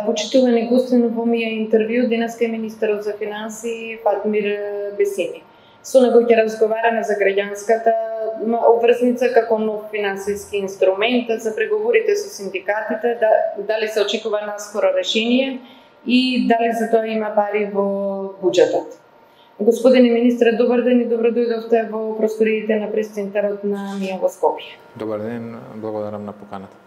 Почитувани гости на овие интервју денеска е министерот за финансии Фатмир Бесини. Со него ќе разговараме за граѓанската обврзница како нов финансиски инструмент за преговорите со синдикатите, дали се очекува наскоро решение и дали за тоа има пари во буџетот. Господине министре, добар ден и добро дојдовте во просториите на прес-центарот на МИА во Скопје. Добар ден, благодарам на поканата.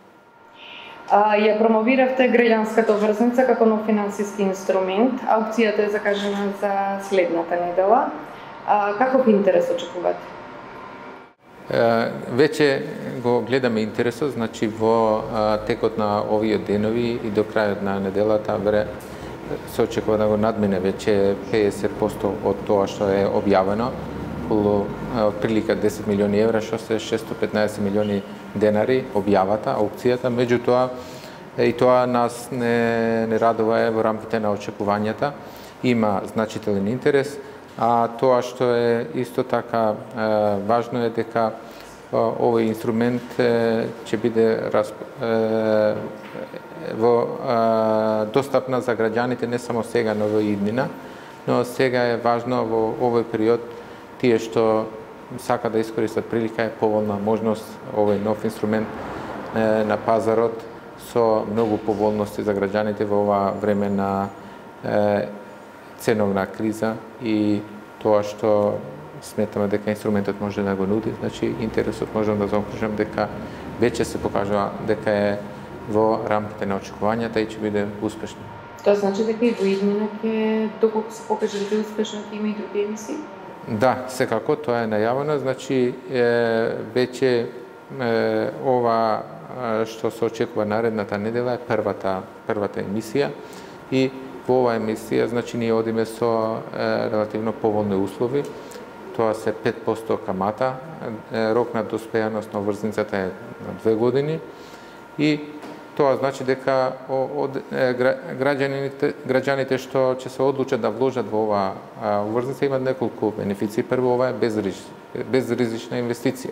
Ја промовиравте граѓанската обврзница како нов финансиски инструмент. Аукцијата е закажана за следната недела. Каков интерес очекувате? Веќе го гледаме интересот, значи во текот на овие денови и до крајот на неделата се очекува да го надмине веќе 50% од тоа што е објавено, отприлика 10 милиони евра, што се 615 милиони денари објавата, аукцијата. Меѓутоа, и тоа нас не радува во рамките на очекувањата. Има значителен интерес, а тоа што е исто така важно е дека овој инструмент ќе биде достапна за граѓаните не само сега, но во иднина, но сега е важно во овој период тие што сака да искористат прилика е поволна можност овој нов инструмент на пазарот со многу поволности за граѓаните во ова време на ценовна криза и тоа што сметаме дека инструментот може да го нуди, значи интересот можам да заокружам дека веќе се покажува дека е во рамките на очекувањата и ќе биде успешно. Тоа значи дека и во иднина ќе, доколку се покаже дека е успешно, ќе има и други емисии? Да, секако, тоа е најавено, значи веќе ова што се очекува наредната недела е првата емисија и во оваа емисија, значи ние одиме со релативно поволни услови. Тоа се 5% камата, рок на доспејаност на обврзницата е на 2 години и тоа значи дека граѓаните што ќе се одлучат да вложат во оваа обврзница имаат неколку бенефиции. Прво, ова е безризична инвестиција.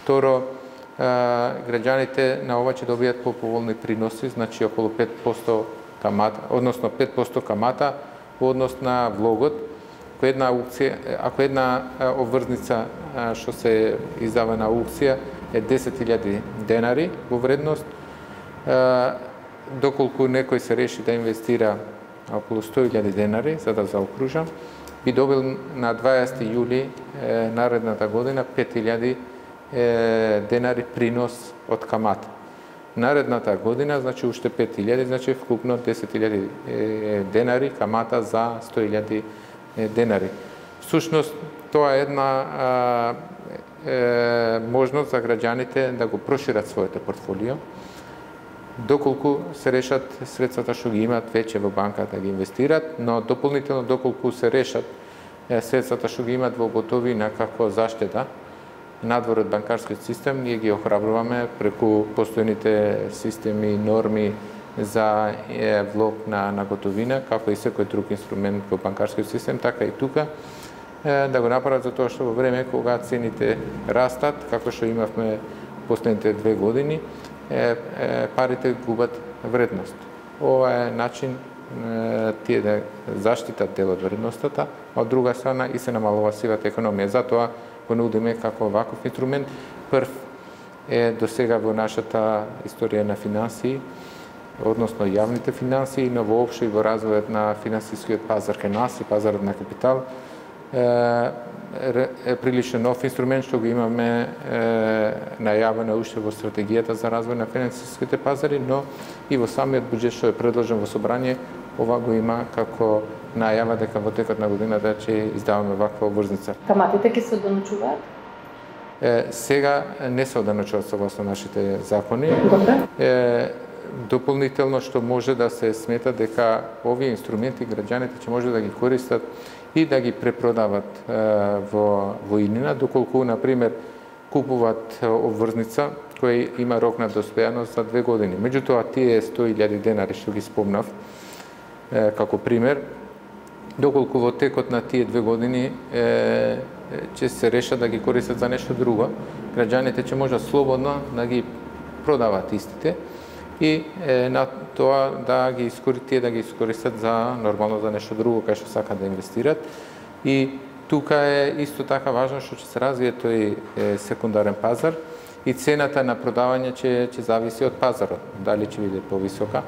Второ, граѓаните на ова ќе добијат поповолни приноси, значи околу 5% камата, односно 5% камата во однос на влогот. Ако една обврзница што се издава на аукција е 10.000 денари во вредност, доколку некој се реши да инвестира околу 100.000 денари, за да заокружам, би добил на 20 јули наредната година 5.000 денари принос од камата. Наредната година, значи уште 5.000, значи вкупно 10.000 денари камата за 100.000 денари. Всушност, тоа е една можност за граѓаните да го прошират своето портфолио, доколку се решат средствата што ги имаат веќе во банка да ги инвестират, но дополнително доколку се решат средствата што ги имаат во готовина како заштеда надвор од банкарскиот систем, ние ги охрабруваме преку постојните системи и норми за влог на готовина, како и секој друг инструмент во банкарскиот систем, така и тука да го направат за тоа што во време кога цените растат, како што имавме последните 2 години, парите губат вредност. Ова е начин тие да заштитат дел од вредността, а од друга страна и се намалува сивата економија. Затоа го нудиме како ваков инструмент. Прв е досега во нашата историја на финансии, односно јавните финансии, но воопшто и во развојот на финансискиот пазар кај нас и пазарот на капитал, е прилично нов инструмент што го имаме најавено уште во стратегијата за развој на финансиските пазари, но и во самиот буџет што е предложен во собрание, ова го има како најава дека во текот на годината ќе издаваме ваква обврзница. Каматите ќе се одоночуваат? Сега не се одоночуваат согласно нашите закони. Добре. Дополнително што може да се смета дека овие инструменти граѓаните ќе може да ги користат и да ги препродават во иднина, доколку, например, купуваат обврзница која има рок на доспејаност за 2 години. Меѓутоа, тие 100.000 денари што ги спомнав како пример, доколку во текот на тие 2 години ќе се решат да ги користат за нешто друго, граѓаните ќе можат слободно да ги продават истите и на тоа да ги искористат за нормално за нешто друго кај што сакаат да инвестират. И тука е исто така важно што ќе се развие тој секундарен пазар и цената на продавање ќе зависи од пазарот. Дали ќе биде повисока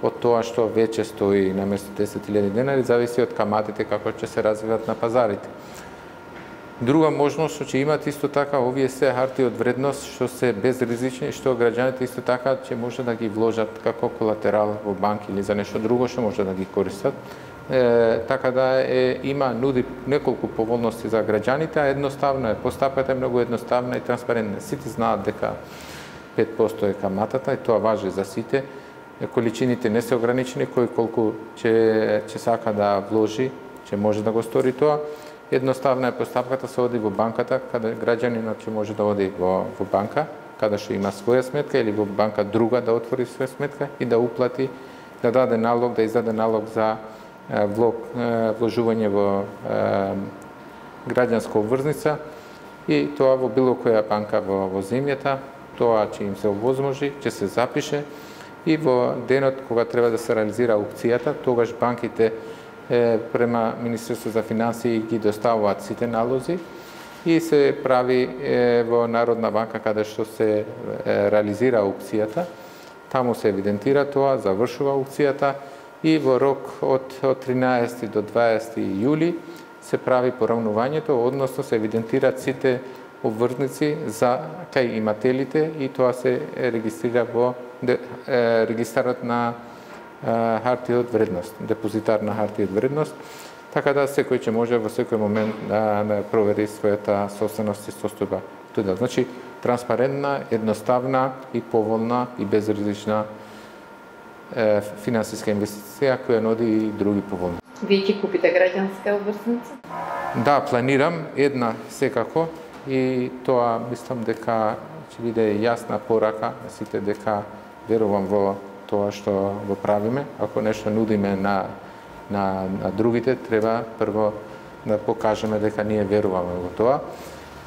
од тоа што веќе стои наместо 10.000 денари, зависи од каматите како ќе се развиват на пазарите. Друга можност што ќе имат исто така овие се харти од вредност што се безризични, што граѓаните исто така ќе може да ги вложат како колатерал во банки или за нешто друго што може да ги користат. Така да нуди неколку поволности за граѓаните, а едноставно е, постапката е многу едноставна и транспарентна. Сите знаат дека 5% е каматата и тоа важи за сите. Количините не се ограничени, кој колку ќе сака да вложи, ќе може да го стори тоа. Едноставна е постапката, се оди во банката, каде граѓанинот ќе може да оди во банка, каде што има своја сметка или во банка друга да отвори своја сметка и да уплати, да даде налог, да издаде налог за вложување во граѓанска обврзница и тоа во било која банка во земјата, тоа ќе им се овозможи, ќе се запише и во денот кога треба да се реализира аукцијата, тогаш банките према Министерство за финансии ги доставуваат сите налози и се прави во Народна банка каде што се реализира аукцијата. Таму се евидентира тоа, завршува аукцијата и во рок од 13 до 20 јули се прави поравнувањето, односно се евидентираат сите обврзници за кај имателите и тоа се регистрира во регистарот на хартија од вредност, депозитар на хартија од вредност, така да секој ќе може во секој момент да провери својата собственост и состојба. Значи, транспарентна, едноставна и поволна и безризична финансиска инвестиција која нуди и други поволни. Вие ќе купите граѓанска обврзница? Да, планирам една секако и тоа мислам дека ќе биде јасна порака на сите дека верувам во тоа што го правиме. Ако нешто нудиме на другите, треба прво да покажеме дека ние веруваме во тоа.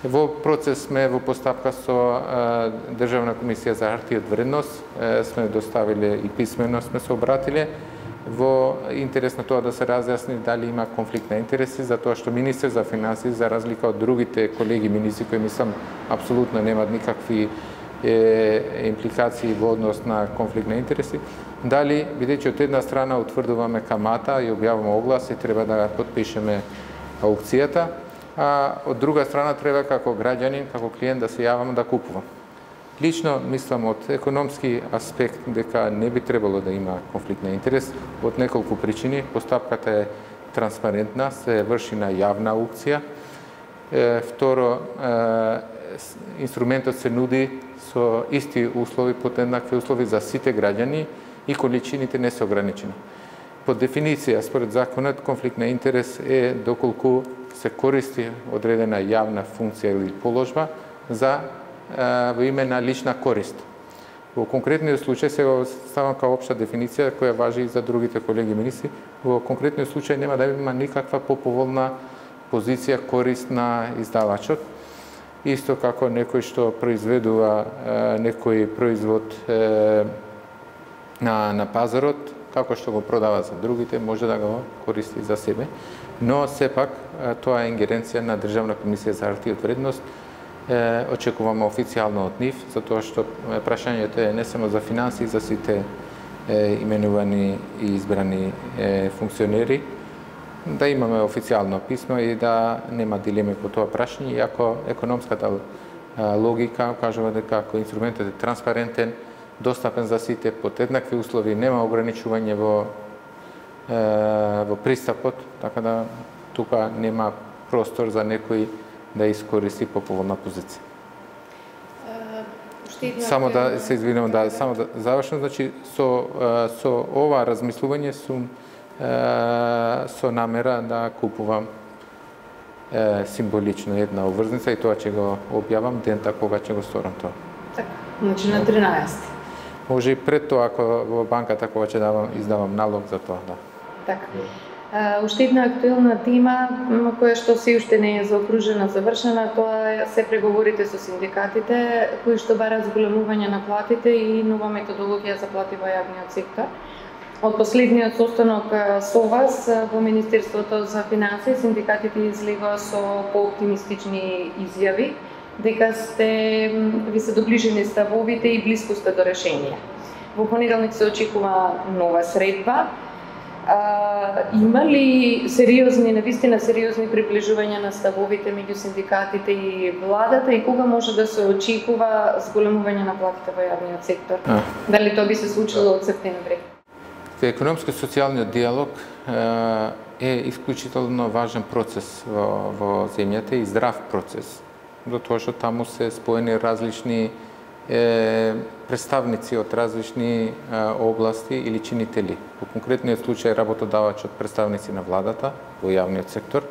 Во процес сме во постапка со Државна комисија за хартија од вредност, сме доставиле и писмено сме се обратиле во интерес на тоа да се разјасни дали има конфликт на интереси, затоа што министер за финансии, за разлика од другите колеги министри кои мислам апсолутно немаат никакви импликации во однос на конфликт на интереси, дали бидејќи од една страна утврдуваме камата и објавуваме оглас и треба да подпишеме аукцијата, а од друга страна треба како граѓанин, како клиент да се јавам да купувам. Лично мислам од економски аспект дека не би требало да има конфликт на интерес од неколку причини. Постапката е транспарентна, се врши на јавна аукција. Второ, инструментот се нуди со исти услови, под еднакви услови за сите граѓани и количините не се ограничени. По дефиниција, според законот, конфликт на интерес е доколку се користи одредена јавна функција или положба за во име на лична корист. Во конкретниот случај, сега ставам као општа дефиниција која важи и за другите колеги министри, во конкретниот случај нема да има никаква поповолна позиција корист на издавачот. Исто како некој што произведува некој производ на пазарот, како што го продава за другите, може да го користи за себе. Но сепак тоа е ингеренција на Државна комисија за хартија од вредност. Очекуваме официјално од нив, затоа што прашањето е не само за финансии, за сите именувани и избрани функционери, да имаме официјално писмо и да нема дилеми по тоа прашање, иако економската логика кажува дека ако инструментот е транспарентен, достапен за сите, под еднакви услови, нема ограничување во пристапот, така да тука нема простор за некој да искористи поповолна позиција. Само да се извинувам, само да завршам, значи со ова размислување сум со намера да купувам символично една обврзница и тоа ќе го објавам дента кога ќе го сторам тоа. Така, значи на 13. Може и пред тоа, ако во банката кога ќе издавам налог за тоа, да. Така. Уште една актуелна тема која што се уште не е заокружена, завршена, тоа се преговорите со синдикатите кои што бараат зголемување на платите и нова методологија за плати во јавниот сектор. Од последниот состанок со вас во Министерството за финансии синдикатите излегоа со пооптимистични изјави дека ви се доближени ставовите и блискоста до решение. Во понеделник се очекува нова средба. Има ли навистина сериозни приближувања на ставовите меѓу синдикатите и владата и кога може да се очекува зголемување на платите во јавниот сектор? Дали тоа би се случило од септември? Економско-социјалниот диалог е исклучително важен процес во земјата и здрав процес, затоа што таму се споени различни представници од различни области или чинители. Во конкретниот случај работодавачот представници на владата во јавниот сектор,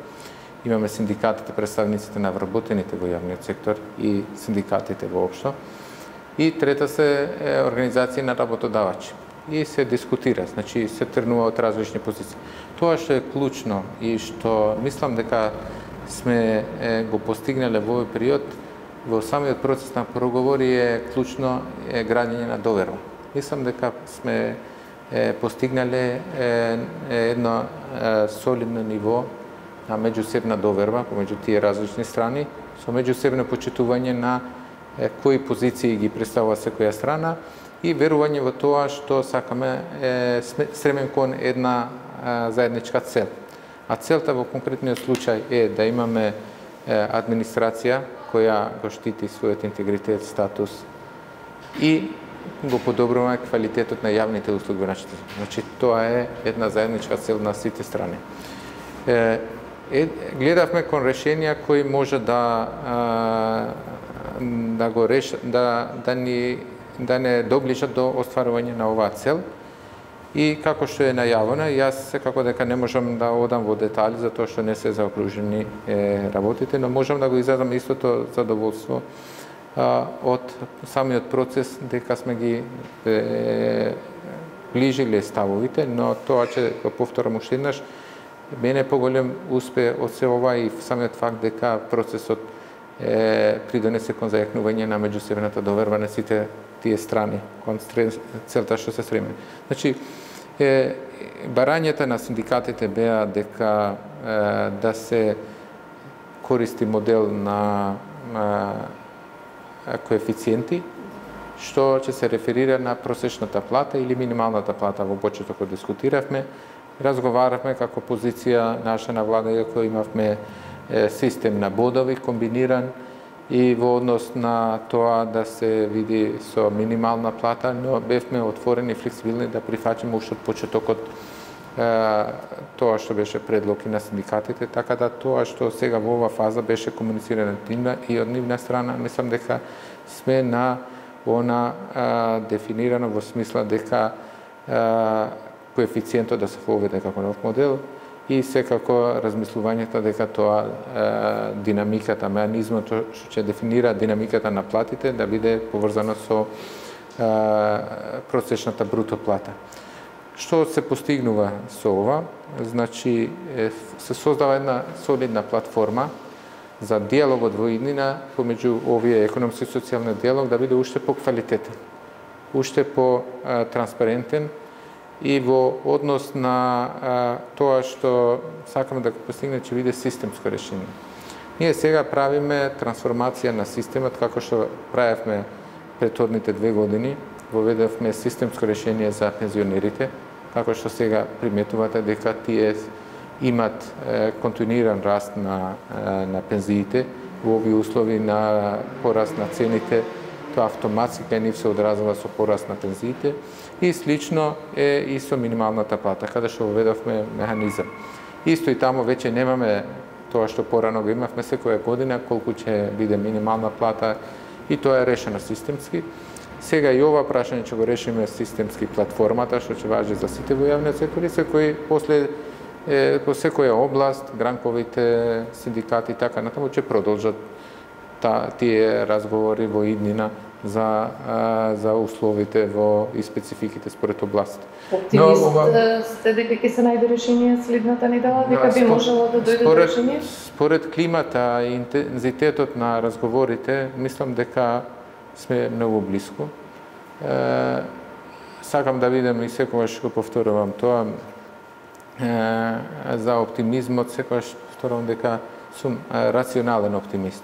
имаме синдикатите представниците на вработените во јавниот сектор и синдикатите воопшто, и трета се организации на работодавачи. И се дискутира, значи се тргнува од различни позиции. Тоа што е клучно и што мислам дека сме го постигнале во овој период, во самиот процес на проговори е клучно градење на доверба. Мислам дека сме постигнале едно солидно ниво на меѓусебна доверба помеѓу тие различни страни, со меѓусебно почитување на кои позиции ги представува секоја страна и верување во тоа што сакаме стремим кон една заедничка цел. А целта во конкретниот случај е да имаме администрација која го штити својот интегритет, статус и го подобрува квалитетот на јавните услуги во нашите земја. Значи, тоа е една заедничка цел на сите страни. Гледавме кон решенија кои може да не доближат до остварување на оваа цел. И како што е најавено, јас секако дека не можам да одам во детали затоа што не се заокружени работите, но можам да го изразам истото задоволство од самиот процес дека сме ги ближиле ставовите, но тоа ќе го повторам уште еднаш, мене поголем успех од се ова и самиот факт дека процесот придонесе кон зајакнување на меѓусебната доверба на сите тие страни кон целта што се стреме. Значи, барањата на синдикатите беа дека да се користи модел на коефициенти, што ќе се реферира на просечната плата или минималната плата. Во почеток кога дискутиравме, разговаравме како позиција наша на влада, иако имавме систем на бодови комбиниран и во однос на тоа да се види со минимална плата, но бевме отворени и флексибилни да прифаќаме уште од почетокот тоа што беше предлог и на синдикатите, така да тоа што сега во ова фаза беше комуницирано и од нивна страна, мислам дека сме на она дефинирано во смисла дека коефициентот да се воведе како нов модел и секако размислувањето дека тоа динамиката, меанизмот што ќе дефинира динамиката на платите да биде поврзано со просечната бруто плата. Што се постигнува со ова? Значи, се создава една солидна платформа за диалогот во иднина помеѓу овие економски и социјални диалог да биде уште поквалитетен, уште по-транспарентен и во однос на тоа што сакаме да го постигне, ќе биде системско решение. Ние сега правиме трансформација на системот, како што правевме претходните 2 години, воведовме системско решение за пензионерите, како што сега приметувате дека тие имат континуиран раст на пензиите во овие услови на пораст на цените, тоа автоматски кај нив се одразува со пораст на пензиите и слично е и со минималната плата, каде што воведовме механизам. Исто и таму веќе немаме тоа што порано го имавме секоја година, колку ќе биде минимална плата и тоа е решено системски. Сега и ова прашање ќе го решиме системски платформата, што ќе важи за сите во јавниот сектор и секој после по секоја област, гранковите синдикати и така натаму ќе продолжат тие разговори во иднина за условите и спецификите според областите. Оптимист сте дека ќе се најде решение следната недела, дека би можело да дојде до решение? Според климата и интензитетот на разговорите, мислам дека сме многу близко. Сакам да видам и секогаш го повторувам тоа за оптимизмот, секогаш повторувам дека сум рационален оптимист.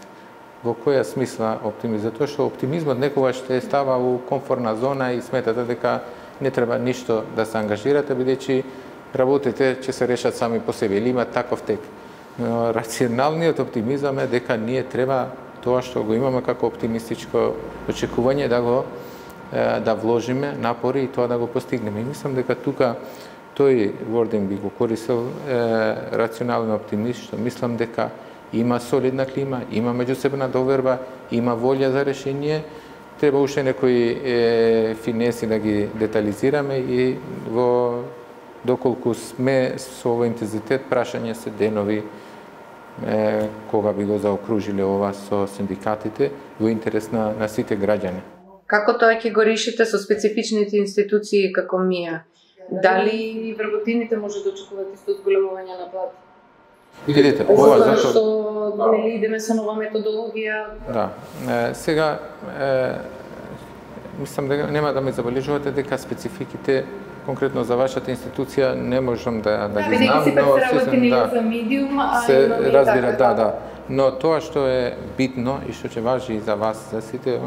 Во која смисла оптимист? Затоа што оптимизмот некогаш те става у комфортна зона и сметате дека не треба ништо да се ангажирате, бидејќи работите ќе се решат сами по себе или има таков тек. Но рационалниот оптимизам е дека ние треба тоа што го имаме како оптимистичко очекување да вложиме напори и тоа да го постигнеме. И мислам дека тука тој вординг би го користил рационален оптимист, што мислам дека има солидна клима, има меѓусебна доверба, има волја за решение. Треба уште некои финеси да ги детализираме и доколку сме со овој интензитет, прашање се денови кога би го заокружиле ова со синдикатите во интерес на сите граѓани. Како тоа ќе го решите со специфичните институции како МИА? Дали вработените може да очекуваат исто зголемување на плати? Видите, ова зашто нели идеме со нова методологија? Да. Сега мислам дека нема да ме забележувате дека спецификите конкретно за вашата институција не можам да ги знам, но се за медиум, се разбира, да. Но тоа што е битно и што ќе важи и за вас, за сите,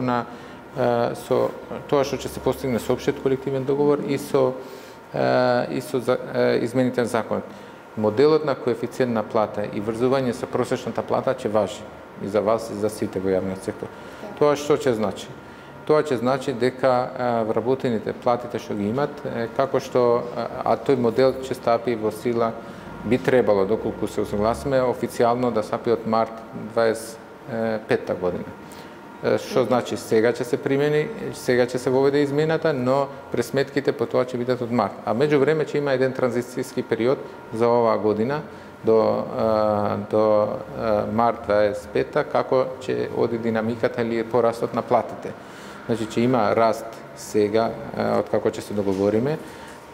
со тоа што ќе се постигне со општиот колективен договор и со измените на законот. Моделот на коефициент на плата и врзување со просечната плата ќе важи и за вас и за сите во јавниот сектор. Тоа што ќе значи? Тоа ќе значи дека вработените платите што ги имат, како што тој модел ќе стапи во сила, би требало, доколку се согласиме, официјално да стапи од март 25-та година. Што значи сега ќе се примени, сега ќе се воведе измената, но пресметките по тоа ќе бидат од март. А меѓувреме ќе има еден транзицијски период за оваа година до март 25-та, како ќе оди динамиката или порастот на платите. Значи ќе има раст сега, од како ќе се договориме,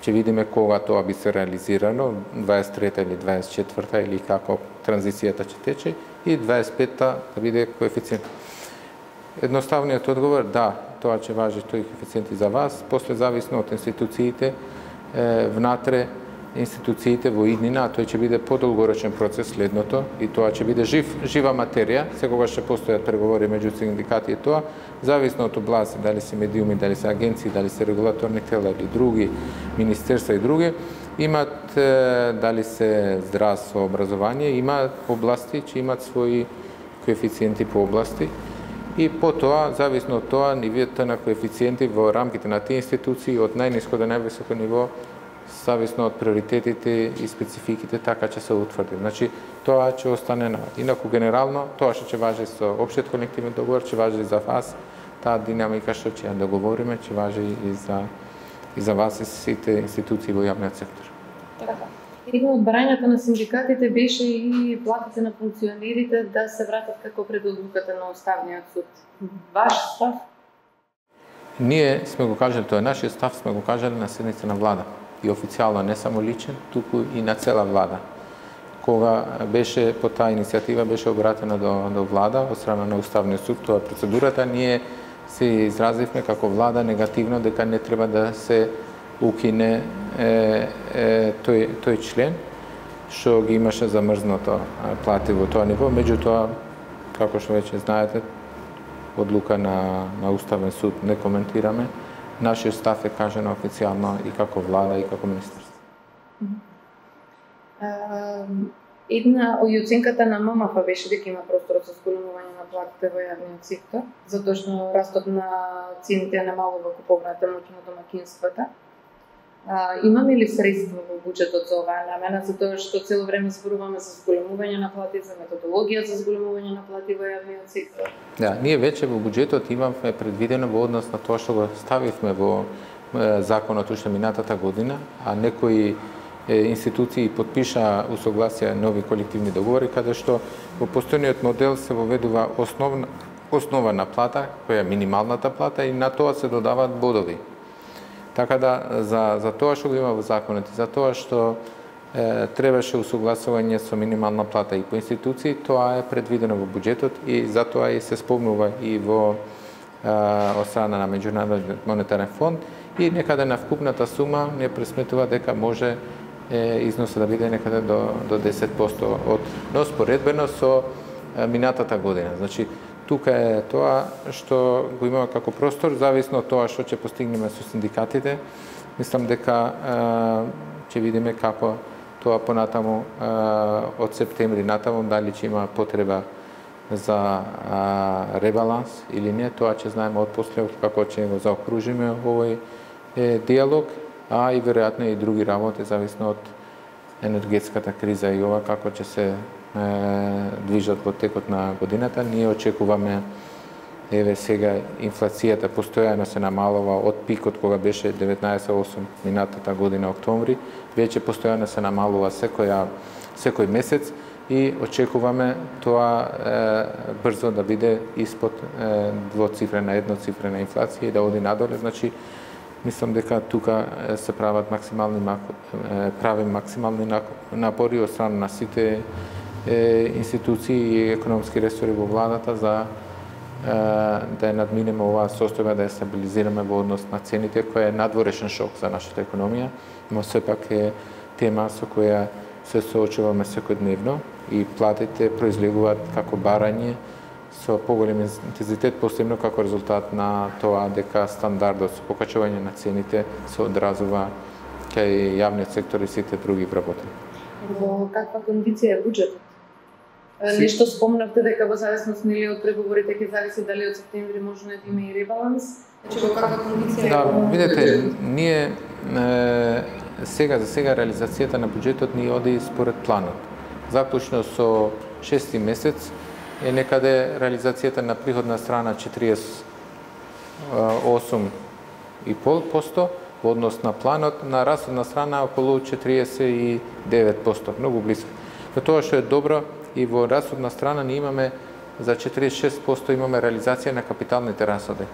ќе видиме кога тоа би се реализирано, 23-та или 24-та или како транзицијата ќе тече и 25-та да биде коефициент. Едноставниот одговор, да, тоа ќе важи тој коефициент и за вас, после зависно од институциите, внатре институциите во иднина, тој ќе биде подолгорочен процес следното и тоа ќе биде жива материја, секогаш ќе постојат преговори меѓу синдикати и тоа, зависно од области, дали се медиуми, дали се агенции, дали се регулаторни тела или други министерства и други, имат, дали се здравство, образование, има области че имат своји коефициенти по области и потоа, зависно од тоа, нивото на коефициенти во рамките на тие институции од најниско до највисоко ниво, зависно од приоритетите и спецификите, така ќе се утврди. Значи, тоа ќе остане на. Инаку, генерално, тоа што ќе важи со општиот колективен договор, ќе важи за вас, таа динамика што ќе ја договориме, ќе важи и за вас и сите институции во јавниот сектор. Така. Едно од барањата на синдикатите беше и платите на функционерите да се вратат како пред одлуката на Уставниот суд. Ваш став? Ние сме го кажали, тоа е нашиот став, сме го кажали на седница на влада. И официјално, не само личен, туку и на цела влада. Кога беше по таа иницијатива беше обратена до влада од страна на Уставниот суд, тоа процедурата, ние се изразивме како влада негативно дека не треба да се укине тој член што ги имаше замрзнато плати во тоа ниво. Меѓутоа, како што веќе знаете, одлука на Уставен суд не коментираме. Нашиот став е кажано официјално и како влада и како министерство. Една од оценката на ММФ беше дека има простор за зголемување на платите во јавниот сектор, затоа што растот на цените намалува куповната моќ на домаќинствата. Имаме ли средства во буџетот за оваа намена, затоа што цело време зборуваме за зголемување на плати, за методологија за зголемување на плати во јавниот сектор? Да, ние веќе во буџетот имавме предвидено во однос на тоа што го ставивме во законот уште минатата година, а некои институции потпиша усогласија нови колективни договори, каде што во постојниот модел се воведува основана плата, која е минималната плата, и на тоа се додаваат бодови. Така да, за тоа што го има во законот, за тоа што требаше усогласување со минимална плата и по институции, тоа е предвидено во буџетот и затоа и се спомнува и во од страна на Меѓународниот монетарен фонд, и некаде на вкупната сума не пресметува дека може износот да биде некаде до 10% но споредбено со минатата година. Значи, тука е тоа што го имаме како простор, зависно од тоа што ќе постигнеме со синдикатите. Мислам дека ќе видиме како тоа понатаму од септември натаму, дали ќе има потреба за ребаланс или не, тоа ќе знаеме од после како ќе го заокружиме овој диалог, а и веројатно и други работи, зависно од енергетската криза и ова како ќе се движат во текот на годината. Ние очекуваме, еве сега инфлацијата постојано се намалува од пикот кога беше 19,8 минатата година октомври, веќе постојано се намалува секој месец и очекуваме тоа брзо да биде испод двоцифрена, едноцифрена инфлација и да оди надоле. Значи, мислам дека тука се прават максимални напори од страна на сите институции и економски ресори во владата за да ја надминеме оваа состојба, да ја стабилизираме во однос на цените, која е надворешен шок за нашата економија, но сепак е тема со која се соочуваме секојдневно и платите произлегуваат како барање со поголем интензитет, посебно како резултат на тоа дека стандардот со покачување на цените се одразува кај јавниот сектор и сите други вработени. Во каква кондиција е буџетот? Нешто спомнавте дека во зависност нели од преговорите ќе зависи дали од септември може да има и ребаланс. Значи во каква кондиција? Да, видете, ние за сега реализацијата на буџетот ни оди според планот. Заклучно со 6 месец е некаде реализацијата на приходна страна 48,5% во однос на планот, на расходна страна околу 49%, многу близко. Но тоа што е добро, и во расходна страна ние имаме за 46% имаме реализација на капиталните расходи,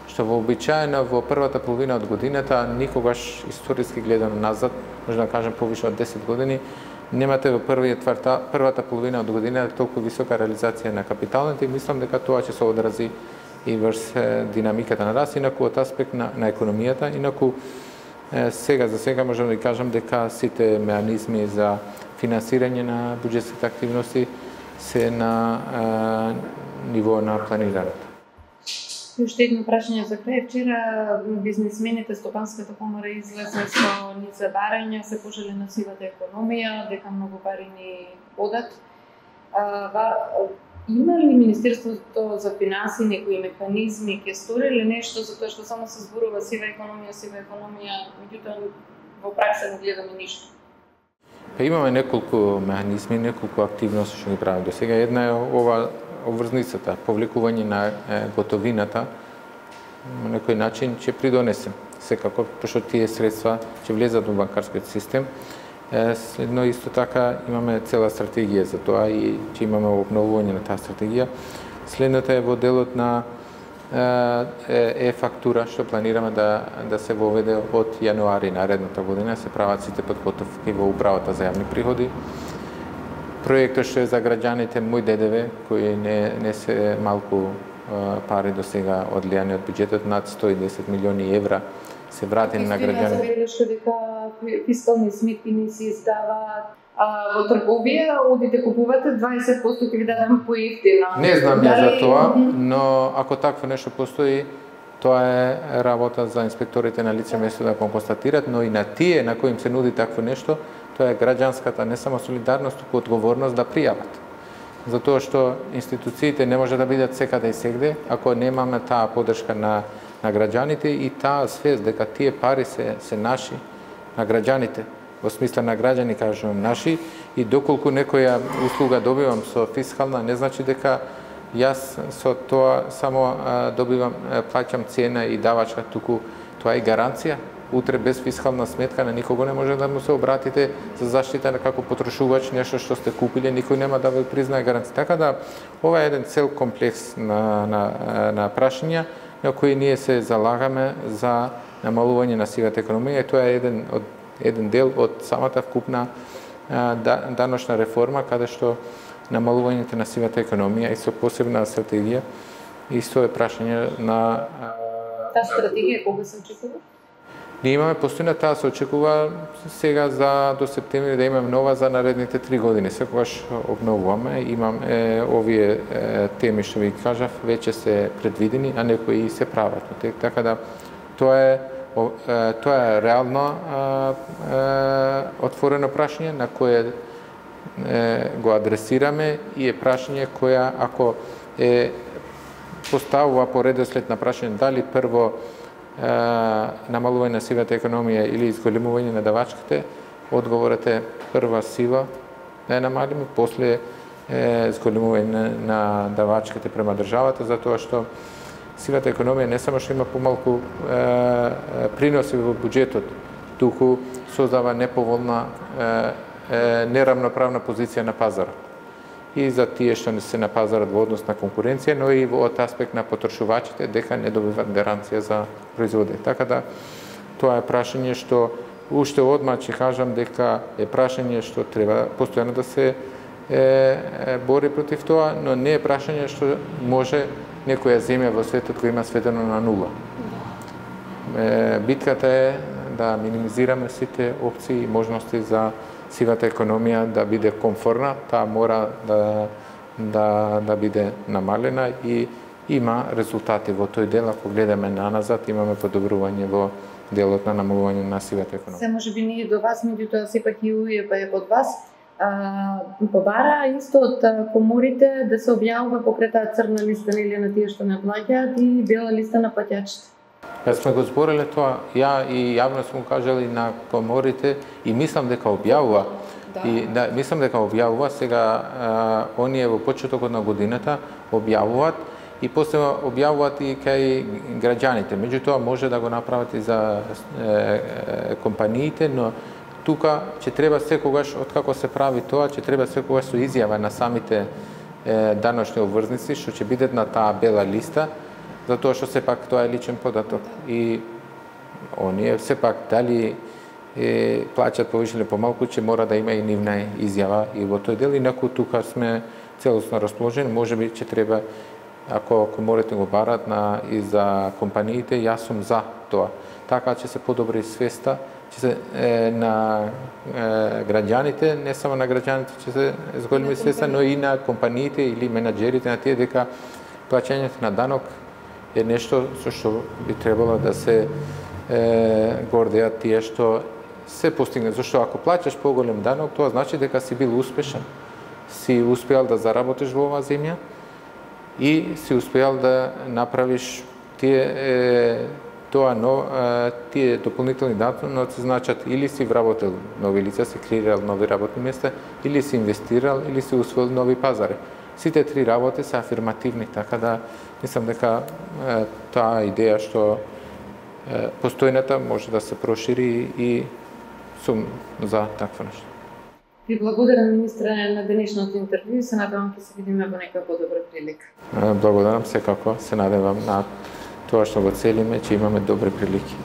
што вообичаено во првата половина од годината, никогаш историски гледано назад, може да кажем повише од 10 години, немате во првата половина од годината толку висока реализација на капиталните, и мислам дека тоа ќе се одрази и врз динамиката на раст, инаку од аспект на економијата, инаку за сега можам да ви кажам дека сите меанизми за финансирање на буџетските активности се на ниво на планираното. Уште едно прашање за крај. Вчера бизнисмените, Стопанската комора излезе со низ барања, се пожели на сивата економија, дека многу пари ни одат. Има ли Министерството за финансии некои механизми, ќе стори ли нешто за тоа што само се зборува сива економија, меѓутоа во пракса не гледаме ништо? Имаме неколку механизми, неколку активности што ги правиме до сега. Една е ова обврзницата, повлекување на готовината, на некој начин ќе придонесе секако, пошто тие средства ќе влезат во банкарскиот систем. Следно исто така имаме цела стратегија за тоа и ќе имаме обновување на таа стратегија. Следната е во делот на фактура што планираме да се воведе од јануари наредната година, се прават сите подготовки во управата за јавни приходи. Проектот што е за граѓаните Мој ДДВ, кои не се малку пари до сега одлијани од буџетот, над 110 милиони евра се вратени на граѓаните. Забелешка дека фискални сметки не се издаваат во трговија, одите купувате 20% ќе ви дадам поевтино. Не знам ја за тоа, но ако такво нешто постои, тоа е работа за инспекторите на лице место да го констатираат, но и на тие на кои им се нуди такво нешто, тоа е граѓанската не само солидарност, туку одговорност да пријават. Затоа што институциите не може да бидат секаде и сегде, ако немаме таа поддршка на граѓаните и таа свест дека тие пари се наши, на граѓаните, во смисла на граѓани кажувам наши, и доколку некоја услуга добивам со фискална, не значи дека јас со тоа само добивам, плаќам цена и давачка, туку тоа е гаранција утре без фискална сметка на никого не може да му се обратите за заштита на како потрошувач, нешто што сте купиле, никој нема да ви признае гаранција. Така да ова е еден цел комплекс на прашања на кои ние се залагаме за намалување на сивата економија и тоа е еден дел од самата вкупна даночна реформа каде што намалувањето на сивата економија и со посебна стратегија исто е прашање на Таа стратегија кога се очекува? Ние имаме постојано, таа се очекува сега до септември да имаме нова за наредните 3 години. Секогаш обновуваме, имаме овие теми што ви кажав, веќе се предвидени, а некои и се прават. Така да тоа е реално отворено прашање на кое го адресираме и е прашање која ако поставува по редослед на прашање дали прво намалување на сивата економија или изголемување на давачките, одговорот е прва сива да ја намалиме, после изголемување на давачките према државата, затоа што сивата економија не само што има помалку приноси во буџетот, туку создава неповолна, неравноправна позиција на пазарот. И за тие што не се на пазарот во однос на конкуренција, но и од аспект на потрошувачите дека не добиваат гаранција за производи. Така да тоа е прашање што уште одма ќе кажам дека е прашање што треба постојано да се бори против тоа, но не е прашање што може некоја земја во светот која има сведено на нула. Битката е да минимизираме сите опции и можности за сивата економија да биде комфортна, таа мора да биде намалена и има резултати во тој дел. Ако гледаме наназад, имаме подобрување во делот на намалување на сивата економија. Се можеби ние до вас, меѓутоа сепак и УИЕП е под вас. Побара исто од коморите да се објавува покрај таа црна листа или на тие што не плаќаат и бела листа на плаќачите. Јас сме го збореле тоа, ја и јавно сум кажали на коморите и мислам дека објавува. Мислам дека објавува сега оние во почетокот на годината објавуваат и после објавуваат и кај граѓаните. Меѓутоа може да го направат и за компаниите, но тука ќе треба секогаш откако се прави тоа, ќе треба секогаш со изјава на самите даночни обврзници што ќе бидат на таа бела листа, затоа што сепак тоа е личен податок и оние сепак дали плаќат повише или помалку, ќе мора да има и нивна изјава и во тој дел. Инаку тука сме целосно расположени, можеби ќе треба, ако коморите го барат и за компаниите, јас сум за тоа. Така ќе се подобри свеста на граѓаните, не само на граѓаните ќе се зголеми свеста, но и на компаниите или менаџерите на тие дека плаќањето на данок е нешто со што би требало да се гордеат тие што се постигне. Зашто ако плаќаш поголем данок, тоа значи дека си бил успешен. Си успеал да заработиш во оваа земја и си успеал да направиш тие дополнителни доноци значат или си вработил нови лица, си креирал нови работни места, или си инвестирал, или си усвоил нови пазари. Сите три работи се афирмативни, така да мислам дека таа идеја што постојната може да се прошири и сум за такво нешто. Ви благодарам, министре, на денешното интервју и се надевам ќе се видиме во нека подобра прилика. Благодарам секако, се надевам на тоа што го целиме, че имаме добри прилики.